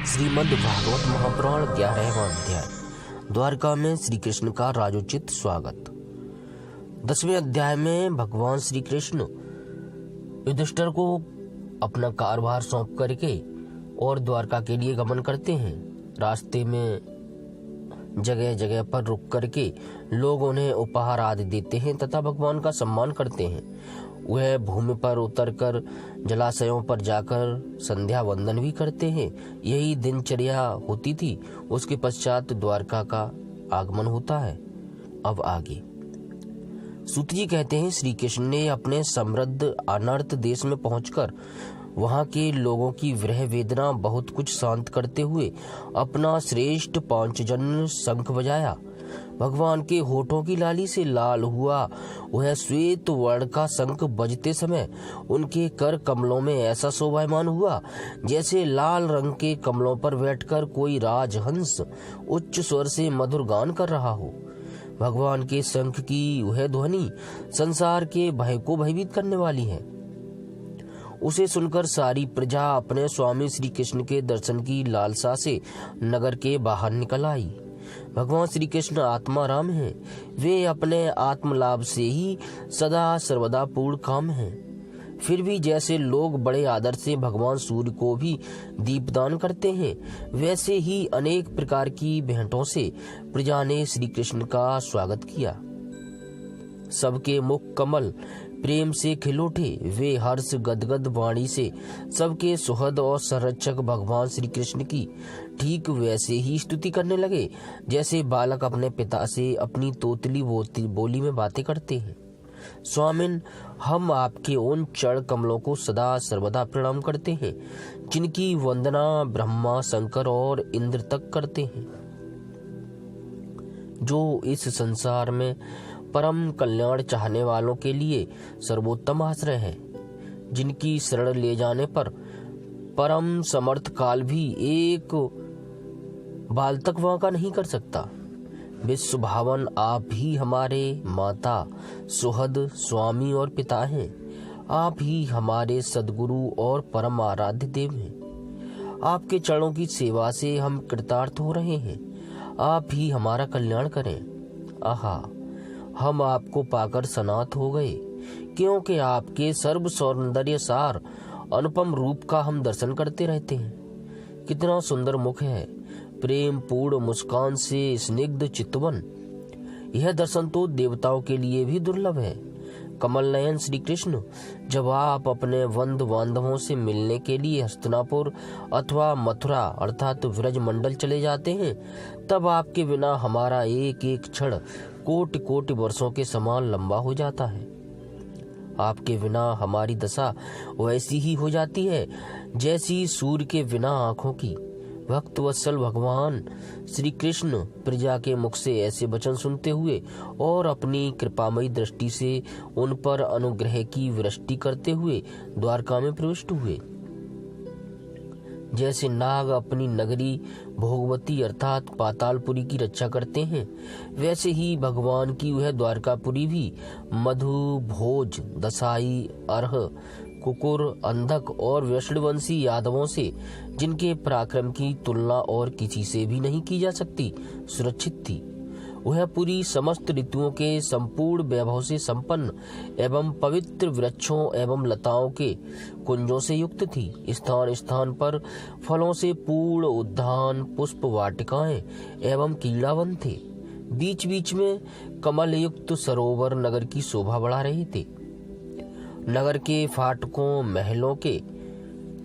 श्रीमद् भागवत महापुराण 11वां अध्याय। द्वारका में श्री कृष्ण का राजोचित स्वागत। 10वें अध्याय में भगवान श्री कृष्ण युधिष्ठिर को अपना कार्यभार सौंप करके और द्वारका के लिए गमन करते हैं। रास्ते में जगह जगह पर रुक करके लोग उन्हें उपहार आदि देते हैं तथा भगवान का सम्मान करते हैं। वह भूमि पर उतरकर जलाशयों पर जाकर संध्या वंदन भी करते हैं। यही दिनचर्या होती थी। उसके पश्चात द्वारका का आगमन होता है। अब आगे सूत जी कहते हैं, श्री कृष्ण ने अपने समृद्ध अनर्थ देश में पहुंचकर वहां के लोगों की विरह वेदना बहुत कुछ शांत करते हुए अपना श्रेष्ठ पांचजन्य शंख बजाया। भगवान के होठों की लाली से लाल हुआ वह श्वेत वर्ण का शंख बजते समय उनके कर कमलों में ऐसा शोभायमान हुआ जैसे लाल रंग के कमलों पर बैठकर कोई राजहंस उच्च स्वर से मधुर गान कर रहा हो। भगवान के शंख की वह ध्वनि संसार के भय को भयभीत करने वाली है। उसे सुनकर सारी प्रजा अपने स्वामी श्री कृष्ण के दर्शन की लालसा से नगर के बाहर निकल आई। भगवान श्री कृष्ण आत्मा राम हैं। वे अपने आत्मलाभ से ही सदा सर्वदा पूर्ण काम हैं। फिर भी जैसे लोग बड़े आदर से भगवान सूर्य को भी दीपदान करते हैं, वैसे ही अनेक प्रकार की भेंटों से प्रजा ने श्री कृष्ण का स्वागत किया। सबके मुख कमल प्रेम से खिल उठे। वे हर्ष गदगद वाणी से सबके सुहृद और संरक्षक भगवान श्री कृष्ण की ठीक वैसे ही स्तुति करने लगे जैसे बालक अपने पिता से अपनी तोतली बोली में बातें करते हैं। स्वामिन, हम आपके उन चरण कमलों को सदा सर्वदा प्रणाम करते हैं जिनकी वंदना ब्रह्मा, शंकर और इंद्र तक करते हैं, जो इस संसार में परम कल्याण चाहने वालों के लिए सर्वोत्तम आश्रय है, जिनकी शरण ले जाने पर परम समर्थ काल भी एक बाल तक वांका नहीं कर सकता। विश्व भावन आप ही हमारे माता, सुहृद, स्वामी और पिता हैं। आप ही हमारे सद्गुरु और परम आराध्य देव हैं। आपके चरणों की सेवा से हम कृतार्थ हो रहे हैं। आप ही हमारा कल्याण करें। आहा, हम आपको पाकर सनाथ हो गए, क्योंकि आपके सर्व सौंदर्य सार अनुपम रूप का हम दर्शन करते रहते हैं। कितना सुंदर मुख है, प्रेम पूर्ण मुस्कान से स्निग्ध चितवन। यह दर्शन तो देवताओं के लिए भी दुर्लभ है। कमल नयन श्री कृष्ण, जब आप अपने वंद बांधवों से मिलने के लिए हस्तिनापुर अथवा मथुरा अर्थात व्रज मंडल चले जाते हैं, तब आपके बिना हमारा एक एक क्षण कोटि कोटि वर्षों के समान लंबा हो जाता है। आपके बिना हमारी दशा वैसी ही हो जाती है जैसी सूर्य के बिना आंखों की। भक्त वत्सल भगवान श्री कृष्ण प्रजा के मुख से ऐसे वचन सुनते हुए और अपनी कृपामयी दृष्टि से उन पर अनुग्रह की वृष्टि करते हुए द्वारका में प्रविष्ट हुए। जैसे नाग अपनी नगरी भोगवती अर्थात पातालपुरी की रक्षा करते हैं, वैसे ही भगवान की वह द्वारकापुरी भी मधु, भोज, दसाई, अर्ह, कुकुर, अंधक और वैष्णवंशी यादवों से, जिनके पराक्रम की तुलना और किसी से भी नहीं की जा सकती, सुरक्षित थी। वह पूरी समस्त ऋतुओं के संपूर्ण वैभव से संपन्न एवं पवित्र वृक्षों एवं लताओं के कुंजों से युक्त थी। स्थान स्थान पर फलों से पूर्ण उद्यान, पुष्प वाटिकाएं एवं कीड़ावन थे। बीच बीच में कमल युक्त सरोवर नगर की शोभा बढ़ा रहे थे। नगर के फाटकों, महलों के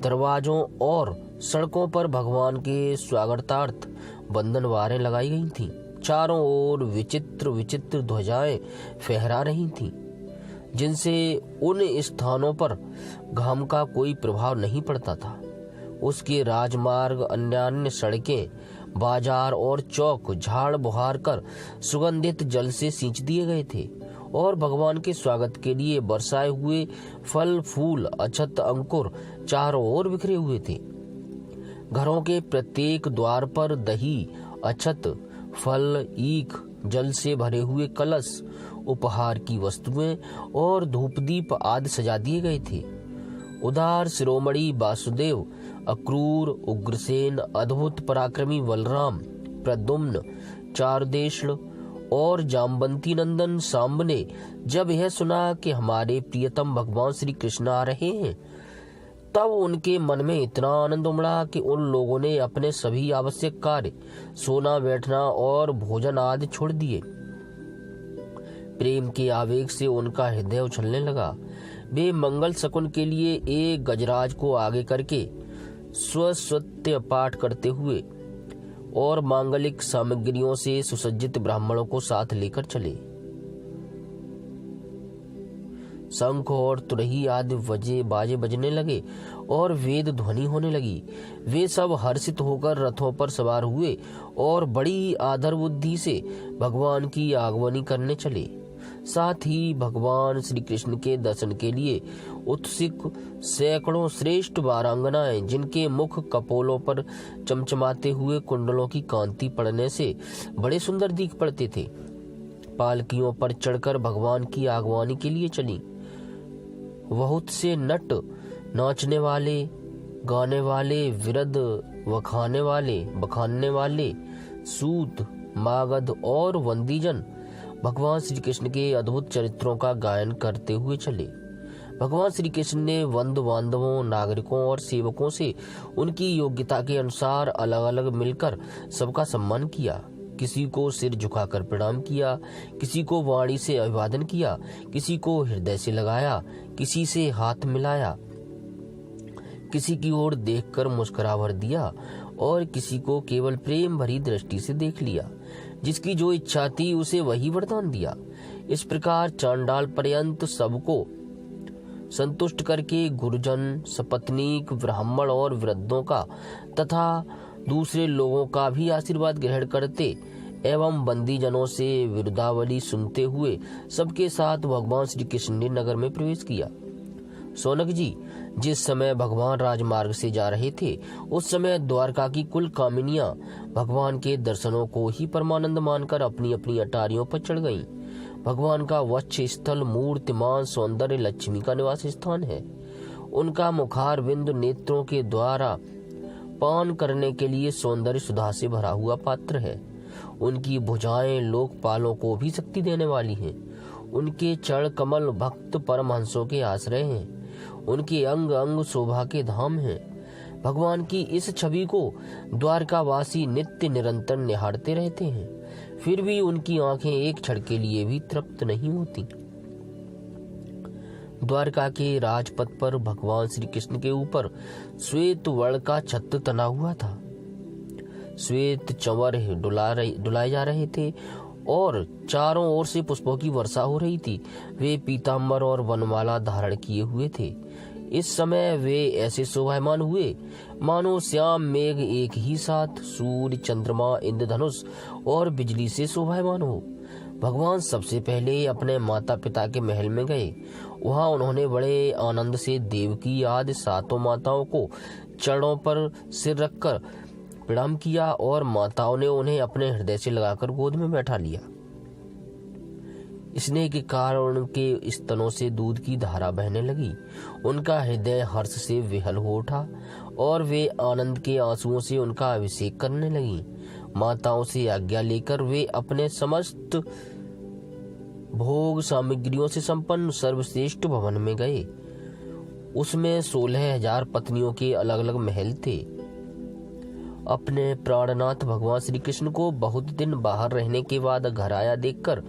दरवाजों और सड़कों पर भगवान के स्वागतार्थ बंधनवारें लगाई गई थीं। चारों ओर विचित्र विचित्र ध्वजाएं फहरा रही थीं, जिनसे उन स्थानों पर घाम का कोई प्रभाव नहीं पड़ता था। उसके राजमार्ग, अन्य सड़कें, बाजार और चौक झाड़ बुहार कर सुगंधित जल से सींच दिए गए थे और भगवान के स्वागत के लिए बरसाए हुए फल, फूल, अक्षत, अंकुर चारों ओर बिखरे हुए थे। घरों के प्रत्येक द्वार पर दही, अक्षत, फल, ईख, जल से भरे हुए कलश, उपहार की वस्तुएं और धूपदीप आदि सजा दिए गए थे। उदार शिरोमणि वासुदेव अक्रूर, उग्रसेन, अद्भुत पराक्रमी बलराम, प्रद्युम्न, चारुदेश्ल और जामवंती नंदन सांब ने जब यह सुना कि हमारे प्रियतम भगवान श्री कृष्ण आ रहे हैं, तब उनके मन में इतना आनंद उमड़ा कि उन लोगों ने अपने सभी आवश्यक कार्य, सोना, बैठना और भोजन आदि छोड़ दिए। प्रेम के आवेग से उनका हृदय उछलने लगा। वे मंगल शकुन के लिए एक गजराज को आगे करके स्वसत्य पाठ करते हुए और मांगलिक सामग्रियों से सुसज्जित ब्राह्मणों को साथ लेकर चले। शंख और तुरही आदि बाजे बजने लगे और वेद ध्वनि होने लगी। वे सब हर्षित होकर रथों पर सवार हुए और बड़ी आदर बुद्धि से भगवान की आगमनी करने चले। साथ ही भगवान श्री कृष्ण के दर्शन के लिए उत्सुक सैकड़ों श्रेष्ठ वारांगनाएं, जिनके मुख कपोलों पर चमचमाते हुए कुंडलों की कांति पड़ने से बड़े सुंदर दिख पड़ते थे, पालकियों पर चढ़कर भगवान की आगवानी के लिए चली। बहुत से नट, नाचने वाले, गाने वाले, विरद, बखानने वाले, सूत, मागध और वंदीजन भगवान श्री कृष्ण के अद्भुत चरित्रों का गायन करते हुए चले। भगवान श्री कृष्ण ने वंद बांधवों, नागरिकों और सेवकों से उनकी योग्यता के अनुसार अलग अलग मिलकर सबका सम्मान किया। किसी को सिर झुकाकर प्रणाम किया, किसी को वाणी से अभिवादन किया, किसी को हृदय से लगाया, किसी से हाथ मिलाया, किसी की ओर देखकर मुस्कुरा भर दिया और किसी को केवल प्रेम भरी दृष्टि से देख लिया। जिसकी जो इच्छा थी उसे वही वरदान दिया। इस प्रकार चांडाल पर्यंत सबको संतुष्ट करके गुरुजन, सपत्नीक, ब्राह्मण और वृद्धों का तथा दूसरे लोगों का भी आशीर्वाद ग्रहण करते एवं बंदी जनों से विरुदावली सुनते हुए सबके साथ भगवान श्री कृष्ण ने नगर में प्रवेश किया। सोनक जी, जिस समय भगवान राजमार्ग से जा रहे थे, उस समय द्वारका की कुल कामिनियां भगवान के दर्शनों को ही परमानंद मानकर अपनी अपनी अटारियों पर चढ़ गईं। भगवान का वक्ष स्थल मूर्तिमान सौंदर्य लक्ष्मी का निवास स्थान है। उनका मुखार बिंदु नेत्रों के द्वारा पान करने के लिए सौंदर्य सुधा से भरा हुआ पात्र है। उनकी भुजाएं लोकपालों को भी शक्ति देने वाली हैं। उनके चरण कमल भक्त परमहंसों के आश्रय हैं। उनके अंग अंग शोभा के धाम हैं। भगवान की इस छवि को द्वारकावासी नित्य निरंतर निहारते रहते हैं, फिर भी उनकी आंखें एक क्षण के लिए भी तृप्त नहीं होती। द्वारका के राजपथ पर भगवान श्री कृष्ण के ऊपर श्वेत वर्ण का छत्र तना हुआ था। श्वेत चंवर डुलाए जा रहे थे और चारों ओर से पुष्पों की वर्षा हो रही थी। वे पीतांबर और वनमाला धारण किए हुए थे। इस समय वे ऐसे शोभायमान हुए मानो श्याम मेघ एक ही साथ सूर्य, चंद्रमा, इंद्रधनुष और बिजली से शोभायमान हो। भगवान सबसे पहले अपने माता पिता के महल में गए। वहां उन्होंने बड़े आनंद से देवकी आदि सातों माताओं को चरणों पर सिर रखकर प्रणाम किया और माताओं ने उन्हें अपने हृदय से लगाकर गोद में बैठा लिया। स्नेह के कारण उनके स्तनों से दूध की धारा बहने लगी। उनका हृदय हर्ष से विहल हो उठा और वे आनंद के आंसुओं से उनका अभिषेक करने लगी। माताओं से आज्ञा लेकर वे अपने समस्त भोग सामग्रियों से संपन्न सर्वश्रेष्ठ भवन में गए। उसमें 16,000 पत्नियों के अलग अलग महल थे। अपने प्राणनाथ भगवान श्री कृष्ण को बहुत दिन बाहर रहने के बाद घर आया देखकर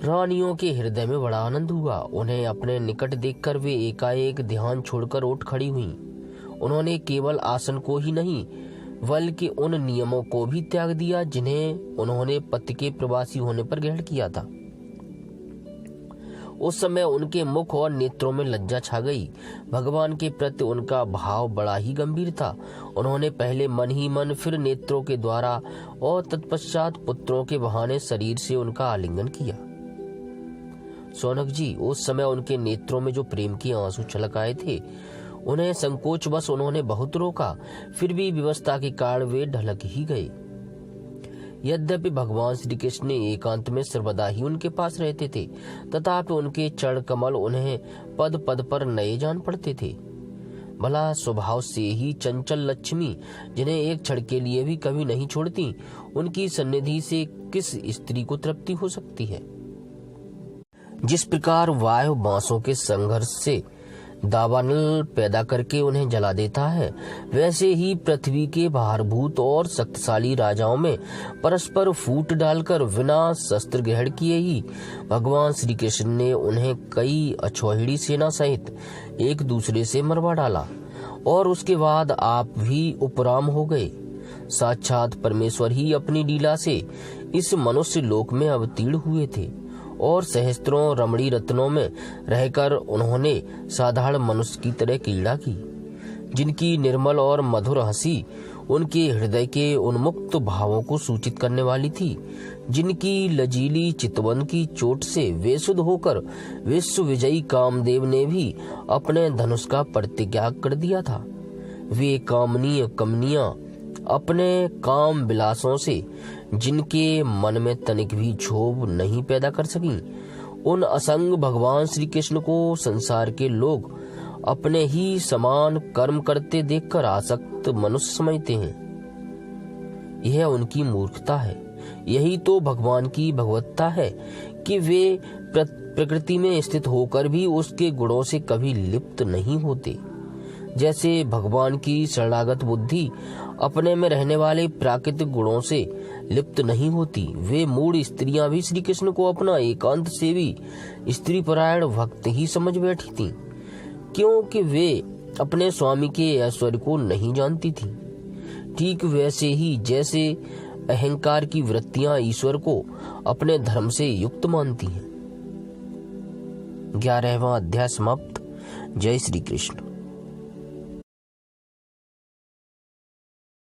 रानियों के हृदय में बड़ा आनंद हुआ। उन्हें अपने निकट देखकर वे एकाएक ध्यान छोड़कर उठ खड़ी हुईं। उन्होंने केवल आसन को ही नहीं बल्कि उन नियमों को भी त्याग दिया जिन्हें उन्होंने पति के प्रवासी होने पर ग्रहण किया था। उस समय उनके मुख और नेत्रों में लज्जा छा गई। भगवान के प्रति उनका भाव बड़ा ही गंभीर था। उन्होंने पहले मन ही मन, फिर नेत्रों के द्वारा और तत्पश्चात पुत्रों के बहाने शरीर से उनका आलिंगन किया। सोनक जी, उस समय उनके नेत्रों में जो प्रेम के आंसू छलक आए थे, उन्हें संकोच बस उन्होंने बहुत रोका, फिर भी व्यवस्था के कारण वे ढलक ही गए। यद्यपि भगवान श्री कृष्ण एकांत में सर्वदा ही उनके पास रहते थे, तथापि उनके चरण कमल उन्हें पद पद पर नए जान पड़ते थे। भला स्वभाव से ही चंचल लक्ष्मी, जिन्हें एक क्षण के लिए भी कभी नहीं छोड़ती, उनकी सन्निधि से किस स्त्री को तृप्ति हो सकती है। जिस प्रकार वायु बांसों के संघर्ष से दावानल पैदा करके उन्हें जला देता है, वैसे ही पृथ्वी के भारभूत और शक्तिशाली राजाओं में परस्पर फूट डालकर बिना शस्त्र ग्रहण किए ही भगवान श्री कृष्ण ने उन्हें कई अछौहिड़ी सेना सहित एक दूसरे से मरवा डाला और उसके बाद आप भी उपराम हो गए। साक्षात परमेश्वर ही अपनी लीला से इस मनुष्य लोक में अवतीर्ण हुए थे और सहस्त्रों रमणी रत्नों में रहकर उन्होंने साधारण मनुष्य की तरह क्रीड़ा की, जिनकी निर्मल और मधुर हंसी उनके हृदय के उन्मुक्त भावों को सूचित करने वाली थी, जिनकी लजीली चितवन की चोट से वेशुद्ध होकर विश्व विजयी कामदेव ने भी अपने धनुष का परित्याग कर दिया था। वे कामनीय कमनियां अपने काम विलासों से जिनके मन में तनिक भी क्षोभ नहीं पैदा कर सकी, उन असंग भगवान श्री कृष्ण को संसार के लोग अपने ही समान कर्म करते देखकर आसक्त मनुष्य समझते हैं। यह उनकी मूर्खता है। यही तो भगवान की भगवत्ता है कि वे प्रकृति में स्थित होकर भी उसके गुणों से कभी लिप्त नहीं होते। जैसे भगवान की शरणागत बुद्धि अपने में रहने वाले प्राकृतिक गुणों से लिप्त नहीं होती, वे मूढ़ स्त्रियां भी श्री कृष्ण को अपना एकांत सेवी स्त्री परायण भक्त ही समझ बैठी थीं, क्योंकि वे अपने स्वामी के ऐश्वर्य को नहीं जानती थीं। ठीक वैसे ही जैसे अहंकार की वृत्तियां ईश्वर को अपने धर्म से युक्त मानती हैं। 11वां अध्याय समाप्त। जय श्री कृष्ण।